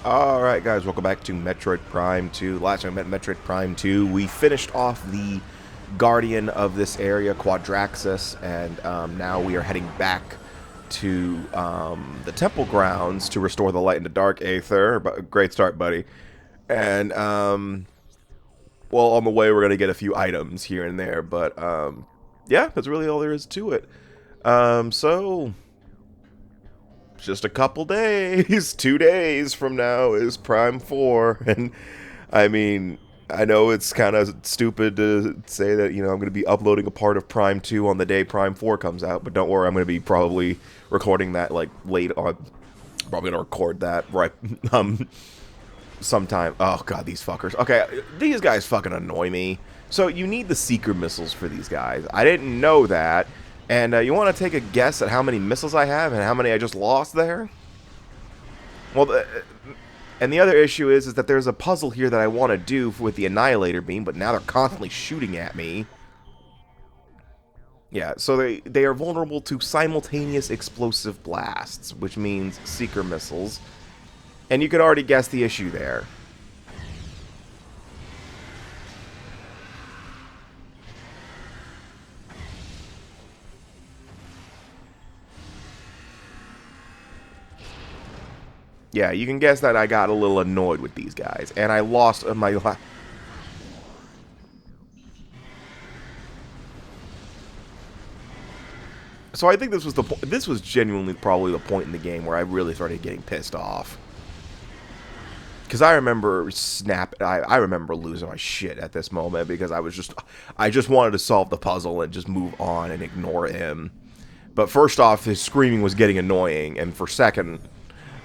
Alright guys, welcome back to Metroid Prime 2. Last time I met Metroid Prime 2, we finished off the guardian of this area, Quadraxis, and now we are heading back to the temple grounds to restore the light in the dark Aether. Great start, buddy. And, well, on the way we're going to get a few items here and there, but yeah, that's really all there is to it. So just a couple days, 2 days from now is Prime 4, and I mean, I know it's kind of stupid to say that, I'm going to be uploading a part of Prime 2 on the day Prime 4 comes out, but don't worry, I'm going to be probably recording that, like, late on, probably going to record that right, sometime. Oh god, these fuckers. Okay, these guys fucking annoy me. So you need the seeker missiles for these guys. I didn't know that. And you want to take a guess at how many missiles I have and how many I just lost there? Well, and the other issue is that there's a puzzle here that I want to do with the Annihilator Beam, but now they're constantly shooting at me. Yeah, so they are vulnerable to simultaneous explosive blasts, which means seeker missiles. And you could already guess the issue there. Yeah, you can guess that I got a little annoyed with these guys, and I lost my. So I think this was genuinely probably the point in the game where I really started getting pissed off. Because I remember I remember losing my shit at this moment because I just wanted to solve the puzzle and just move on and ignore him. But first off, his screaming was getting annoying, and for second,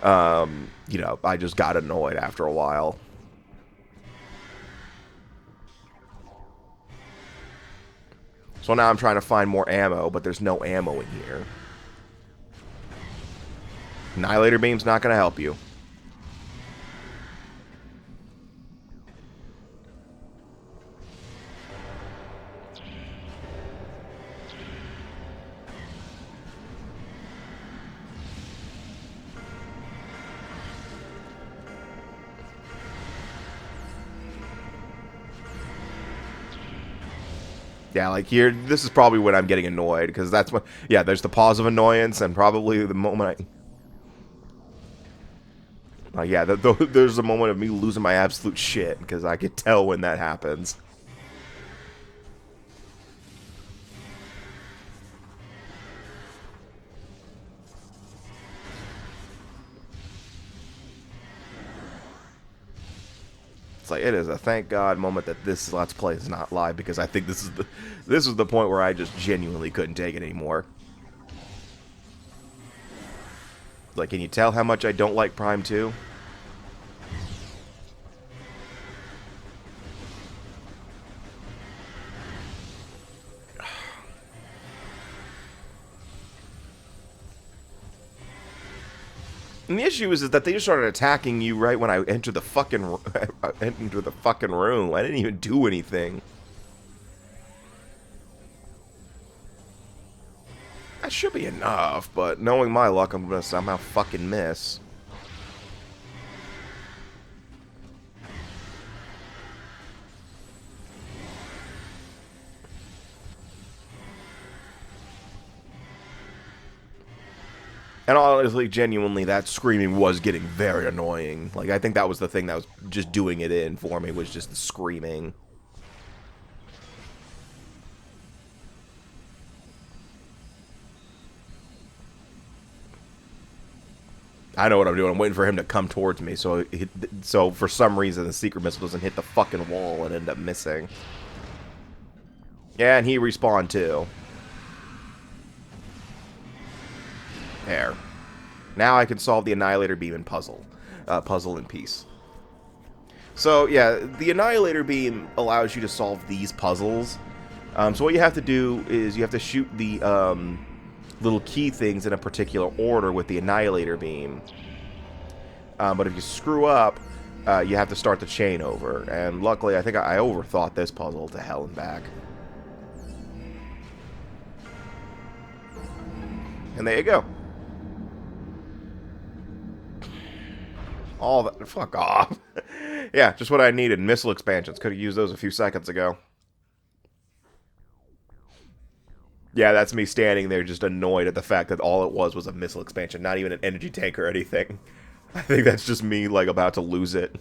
I just got annoyed after a while. So now I'm trying to find more ammo, but there's no ammo in here. Annihilator Beam's not going to help you. Yeah, like here, this is probably when I'm getting annoyed, because that's when, yeah, there's the pause of annoyance, and probably the moment yeah, there's a moment of me losing my absolute shit, because I could tell when that happens. It's like, it is a thank God moment that this Let's Play is not live, because I think this is the point where I just genuinely couldn't take it anymore. Like, can you tell how much I don't like Prime 2? And the issue is that they just started attacking you right when I entered the fucking room. I didn't even do anything. That should be enough, but knowing my luck, I'm gonna somehow fucking miss. And honestly, genuinely, that screaming was getting very annoying. Like, I think that was the thing that was just doing it in for me, was just the screaming. I know what I'm doing. I'm waiting for him to come towards me, so for some reason the secret missile doesn't hit the fucking wall and end up missing. Yeah, and he respawned too. There. Now I can solve the Annihilator Beam and puzzle in peace. So yeah, the Annihilator Beam allows you to solve these puzzles. So what you have to do is you have to shoot the little key things in a particular order with the Annihilator Beam. But if you screw up, you have to start the chain over. And luckily, I think I overthought this puzzle to hell and back. And there you go. All that. Fuck off. Yeah, just what I needed. Missile expansions. Could have used those a few seconds ago. Yeah, that's me standing there just annoyed at the fact that all it was a missile expansion, not even an energy tank or anything. I think that's just me, like, about to lose it.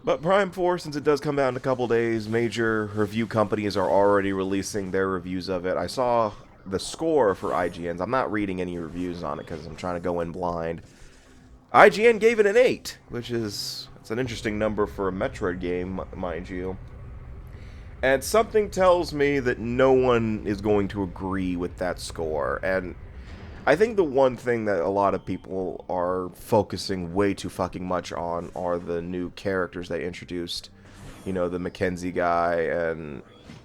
But Prime 4, since it does come out in a couple days, major review companies are already releasing their reviews of it. I saw the score for IGN's. I'm not reading any reviews on it because I'm trying to go in blind. IGN gave it an 8, which is it's an interesting number for a Metroid game, mind you. And something tells me that no one is going to agree with that score. And I think the one thing that a lot of people are focusing way too fucking much on are the new characters they introduced. You know, the Mackenzie guy and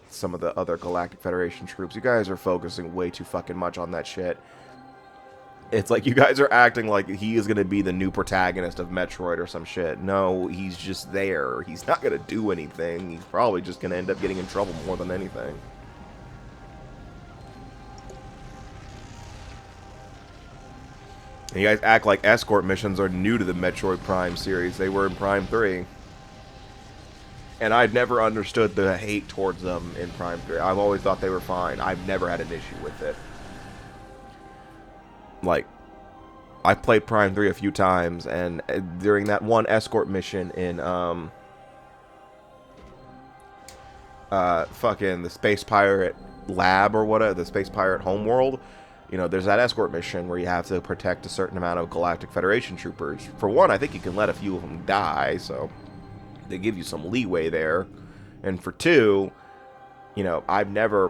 some of the other Galactic Federation troops. You guys are focusing way too fucking much on that shit. It's like you guys are acting like he is going to be the new protagonist of Metroid or some shit. No, he's just there. He's not going to do anything. He's probably just going to end up getting in trouble more than anything. And you guys act like escort missions are new to the Metroid Prime series. They were in Prime 3. And I've never understood the hate towards them in Prime 3. I've always thought they were fine. I've never had an issue with it. Like, I've played Prime 3 a few times, and during that one escort mission in, fucking the Space Pirate Lab or whatever, the Space Pirate Homeworld, you know, there's that escort mission where you have to protect a certain amount of Galactic Federation troopers. For one, I think you can let a few of them die, so they give you some leeway there. And for two, you know, I've never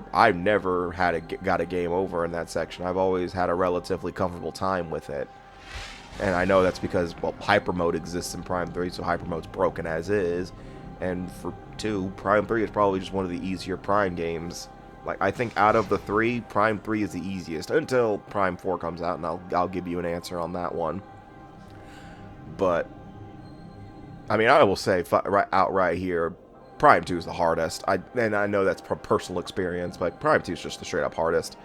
got a game over in that section. I've always had a relatively comfortable time with it. And I know that's because, well, Hyper Mode exists in Prime 3, so Hyper Mode's broken as is. And for 2, Prime 3 is probably just one of the easier Prime games. Like, I think out of the 3, Prime 3 is the easiest. Until Prime 4 comes out, and I'll give you an answer on that one. But, I mean, I will say, outright here, Prime 2 is the hardest. And I know that's from personal experience, but Prime 2 is just the straight-up hardest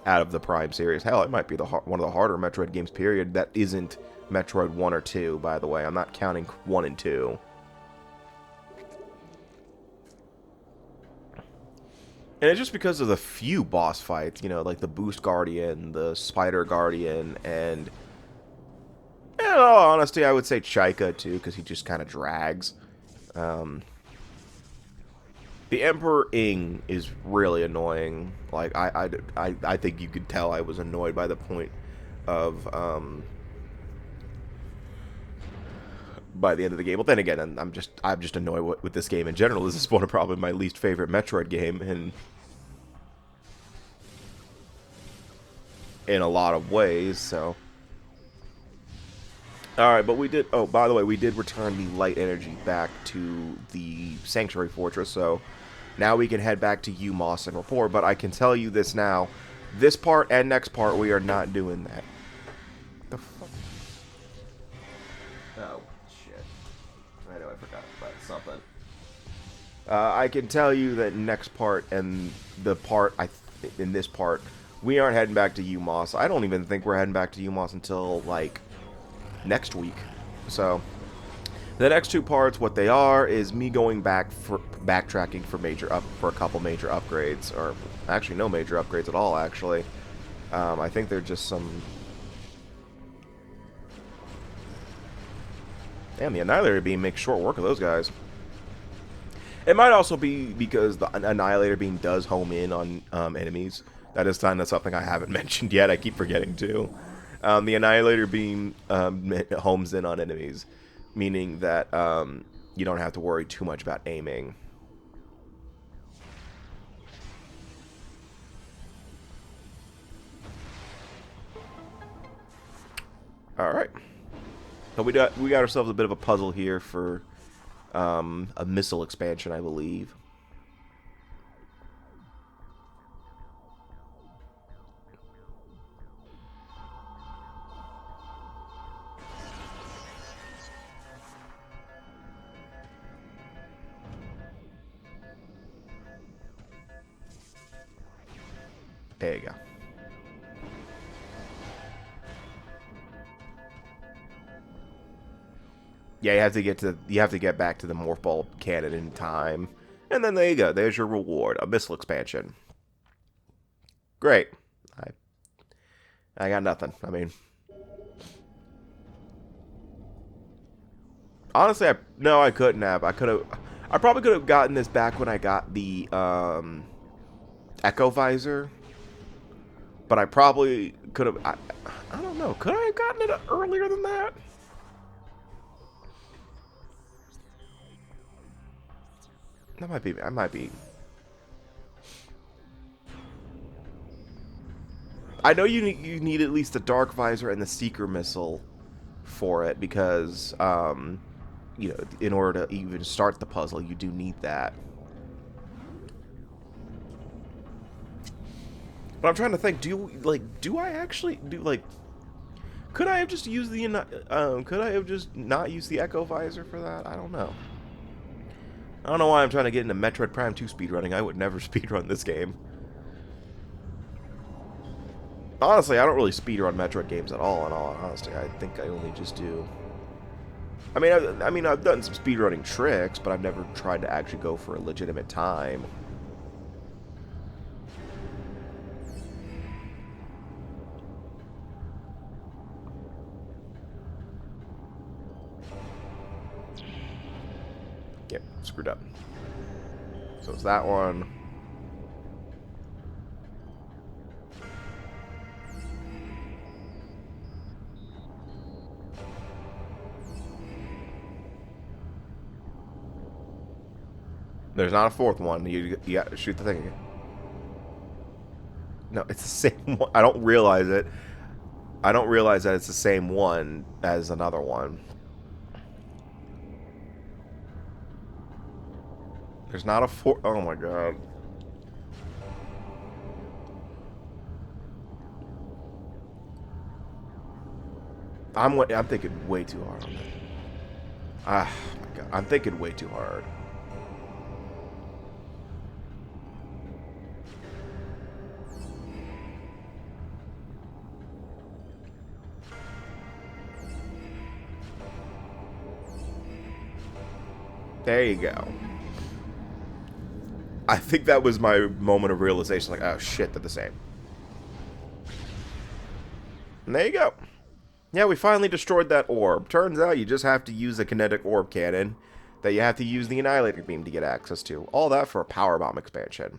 out of the Prime series. Hell, it might be one of the harder Metroid games, period. That isn't Metroid 1 or 2, by the way. I'm not counting 1 and 2. And it's just because of the few boss fights, you know, like the Boost Guardian, the Spider Guardian, and in all honesty, I would say Chaika, too, because he just kind of drags. The Emperor Ing is really annoying. Like, I think you could tell I was annoyed by the point of, by the end of the game. Well, then again, I'm just annoyed with this game in general. This is one of probably my least favorite Metroid game, and in a lot of ways, so. Alright, but we did, oh, by the way, we did return the light energy back to the Sanctuary Fortress, so now we can head back to U-Mos and report, but I can tell you this now, this part and next part, we are not doing that. The fuck? Oh, shit. I know I forgot about something. I can tell you that next part and the part, in this part, we aren't heading back to U-Mos. I don't even think we're heading back to U-Mos until, like, next week. So the next 2 parts, what they are is me going back for backtracking for a couple major upgrades, or actually no major upgrades at all. Actually, I think they're just some. Damn, the Annihilator Beam makes short work of those guys. It might also be because the Annihilator Beam does home in on enemies. That is kind of something I haven't mentioned yet. I keep forgetting to. The Annihilator Beam homes in on enemies, meaning that you don't have to worry too much about aiming. All right, so we got ourselves a bit of a puzzle here for a missile expansion, I believe. There you go. Yeah, you have to get back to the morph ball cannon in time. And then there you go. There's your reward, a missile expansion. Great. I got nothing. I mean, honestly, I couldn't have. I probably could have gotten this back when I got the Echo Visor. But I probably could have. I don't know. Could I have gotten it earlier than that? That might be. I might be. I know you need at least the Dark Visor and the Seeker Missile for it because, you know, in order to even start the puzzle, you do need that. But I'm trying to think. Do I actually do like? Could I have just used the could I have just not used the Echo Visor for that? I don't know. I don't know why I'm trying to get into Metroid Prime 2 speedrunning. I would never speedrun this game. Honestly, I don't really speedrun Metroid games at all, in all honesty. I think I only just do... I mean, I've done some speedrunning tricks, but I've never tried to actually go for a legitimate time. Yep, screwed up. So it's that one. There's not a fourth one. You got to shoot the thing again. No, it's the same one. I don't realize it. I don't realize that it's the same one as another one. There's not a fourth. Oh my god. I'm thinking way too hard on it. Ah, my god. I'm thinking way too hard. There you go. I think that was my moment of realization, like, oh shit, they're the same. And there you go. Yeah, we finally destroyed that orb. Turns out you just have to use a kinetic orb cannon that you have to use the Annihilator Beam to get access to. All that for a Power Bomb expansion.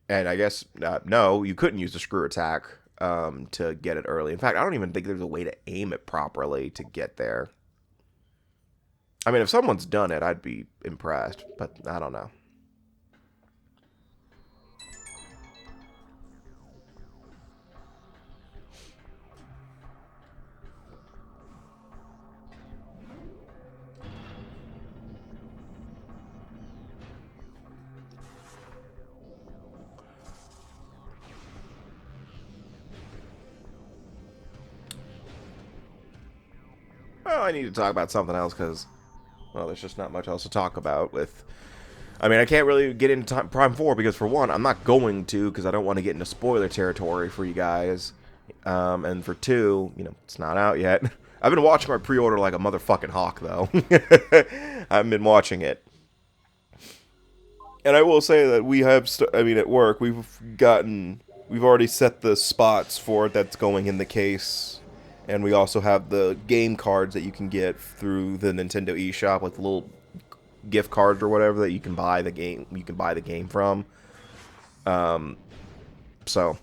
And I guess, no, you couldn't use the Screw Attack to get it early. In fact, I don't even think there's a way to aim it properly to get there. I mean, if someone's done it, I'd be impressed, but I don't know. Well, I need to talk about something else because, well, there's just not much else to talk about with... I mean, I can't really get into Prime 4 because, for one, I'm not going to because I don't want to get into spoiler territory for you guys. And for two, you know, it's not out yet. I've been watching my pre-order like a motherfucking hawk, though. I've been watching it. And I will say that we have, I mean, at work, we've already set the spots for it that's going in the case. And we also have the game cards that you can get through the Nintendo eShop, like the little gift cards or whatever that you can buy the game from. So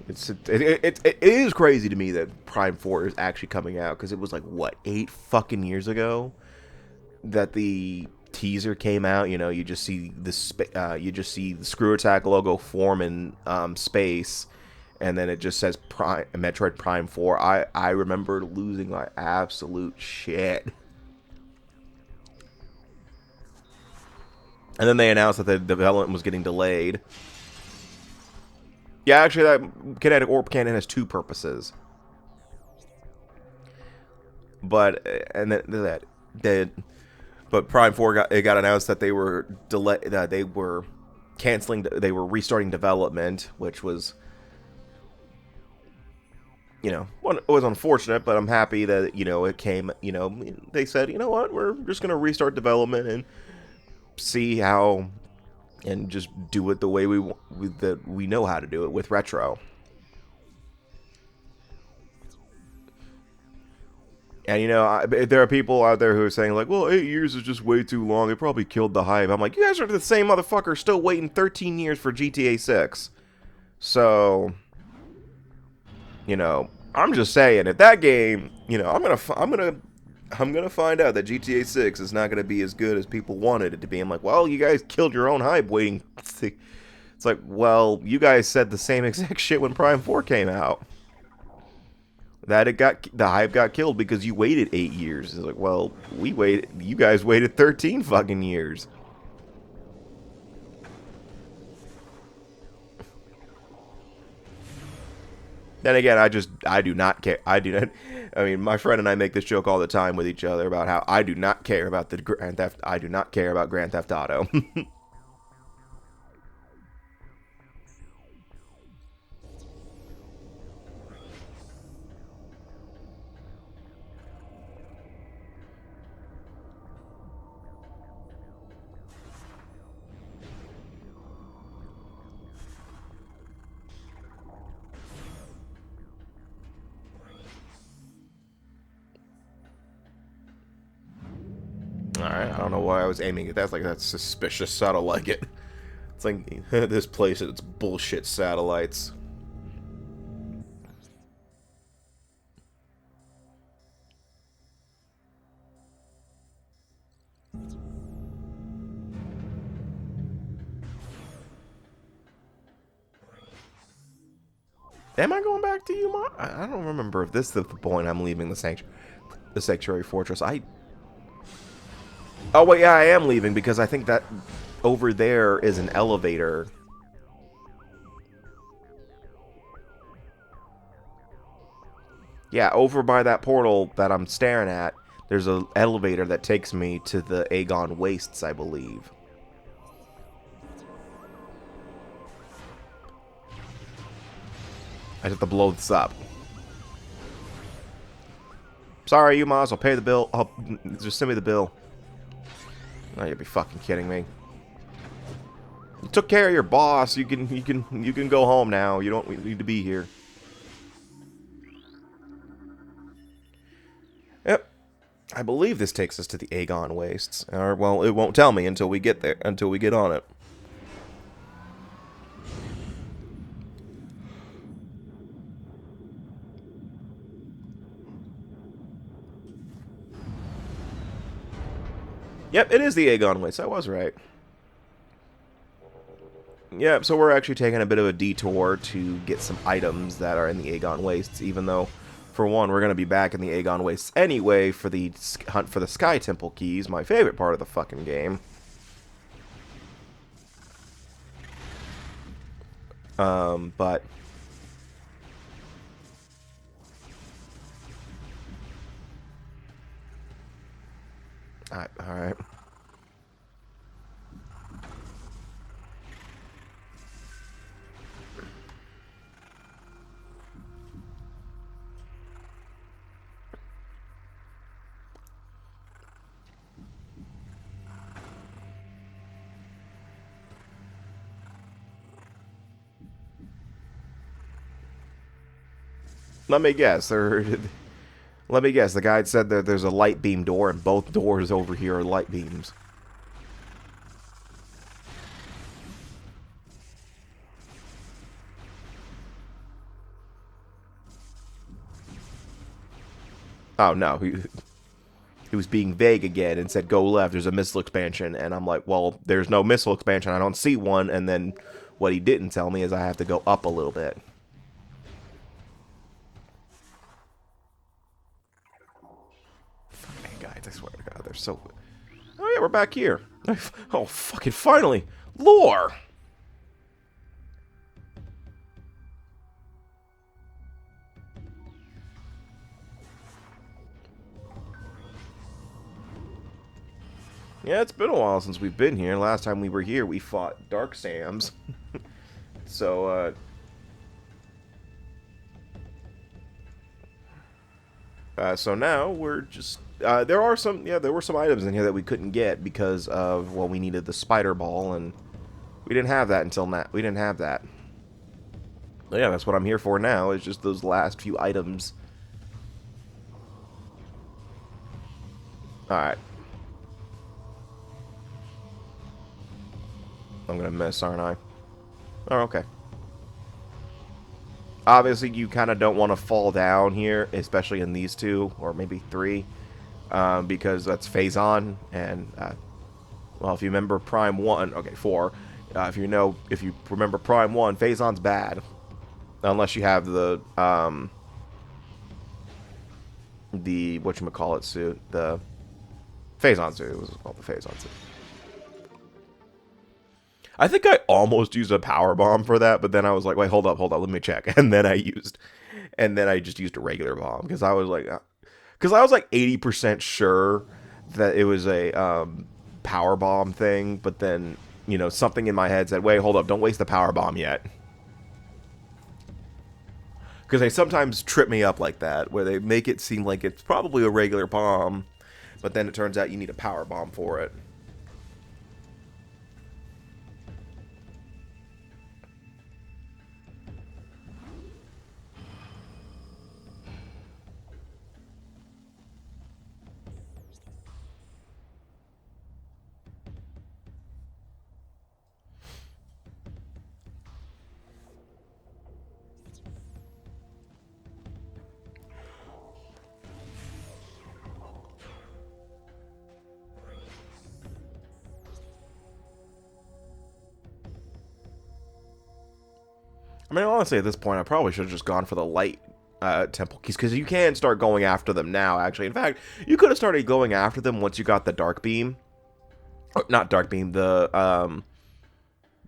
it is crazy to me that Prime 4 is actually coming out because it was like what 8 fucking years ago that the teaser came out. You know, you just see the Screw Attack logo form in space. And then it just says Metroid Prime 4. I remember losing my absolute shit. And then they announced that the development was getting delayed. Yeah, actually, that kinetic orb cannon has 2 purposes. But but Prime 4 got announced that they were canceling. They were restarting development, which was, you know, it was unfortunate, but I'm happy that, you know, it came, you know, they said, you know what, we're just going to restart development and see how, and just do it the way that we know how to do it with retro. And, you know, there are people out there who are saying, like, well, 8 years is just way too long. It probably killed the hype. I'm like, you guys are the same motherfuckers still waiting 13 years for GTA 6. So, you know, I'm just saying, at that game, you know, I'm gonna find out that GTA 6 is not gonna be as good as people wanted it to be. I'm like, well, you guys killed your own hype waiting. It's like, well, you guys said the same exact shit when Prime 4 came out. That the hype got killed because you waited 8 years. It's like, well, you guys waited 13 fucking years. Then again, I do not care. I mean, my friend and I make this joke all the time with each other about how I do not care about the Grand Theft. I do not care about Grand Theft Auto. Alright, I don't know why I was aiming at that. It's like, that's suspicious satellite. It's like, this place, it's bullshit satellites. Am I going back to U-Mos? I don't remember if this is the point I'm leaving the Sanctuary Fortress. Oh, wait, yeah, I am leaving because I think that over there is an elevator. Yeah, over by that portal that I'm staring at, there's an elevator that takes me to the Aegon Wastes, I believe. I have to blow this up. Sorry, U-Mos, I'll pay the bill. Just send me the bill. Oh, you'll be fucking kidding me. You took care of your boss. You can go home now. You don't need to be here. Yep. I believe this takes us to the Aegon Wastes. Or, well, it won't tell me until we get there, until we get on it. Yep, it is the Aegon Wastes. I was right. Yep, so we're actually taking a bit of a detour to get some items that are in the Aegon Wastes, even though, for one, we're going to be back in the Aegon Wastes anyway for the hunt for the Sky Temple keys, my favorite part of the fucking game. But... Alright. Let me guess. Let me guess. The guide said that there's a light beam door, and both doors over here are light beams. Oh no, he was being vague again and said go left. There's a missile expansion, and I'm like, well, there's no missile expansion. I don't see one. And then what he didn't tell me is I have to go up a little bit. Guys, I swear to God, they're so... Oh, yeah, we're back here. Oh, fucking finally. Lore! Yeah, it's been a while since we've been here. Last time we were here, we fought Dark Sams. So, so now we're just... there were some items in here that we couldn't get because of, well, we needed the spider ball, and we didn't have that until now. We didn't have that. But yeah, that's what I'm here for now, is just those last few items. Alright. I'm gonna miss, aren't I? Oh, okay. Obviously, you kind of don't want to fall down here, especially in these two, or maybe three, because that's Phazon, and, well, if you remember Prime 1, okay, 4, if you remember Prime 1, Phazon's bad. Unless you have the whatchamacallit suit, the Phazon suit. It was called the Phazon suit. I think I almost used a power bomb for that, but then I was like, wait, hold up, let me check. And then I just used a regular bomb because I was like 80% sure that it was a power bomb thing, but then, you know, something in my head said, wait, hold up, don't waste the power bomb yet. Because they sometimes trip me up like that, where they make it seem like it's probably a regular bomb, but then it turns out you need a power bomb for it. I mean, honestly, at this point, I probably should have just gone for the light temple keys, because you can start going after them now, actually. In fact, you could have started going after them once you got the dark beam. Oh, not dark beam, the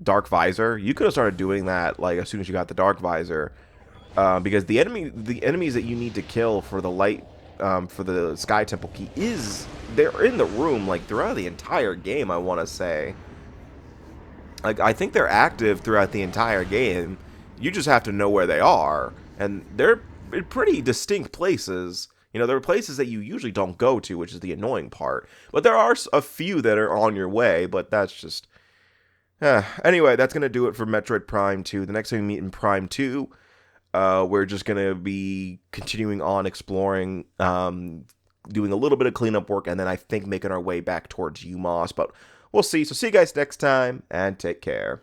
dark visor. You could have started doing that, like, as soon as you got the dark visor. Because the enemies that you need to kill for the light, for the sky temple key they're in the room, like, throughout the entire game, I want to say. Like, I think they're active throughout the entire game. You just have to know where they are, and they're in pretty distinct places. You know, there are places that you usually don't go to, which is the annoying part. But there are a few that are on your way, but that's just... Anyway, that's going to do it for Metroid Prime 2. The next time we meet in Prime 2, we're just going to be continuing on exploring, doing a little bit of cleanup work, and then I think making our way back towards U-Mos. But we'll see. So see you guys next time, and take care.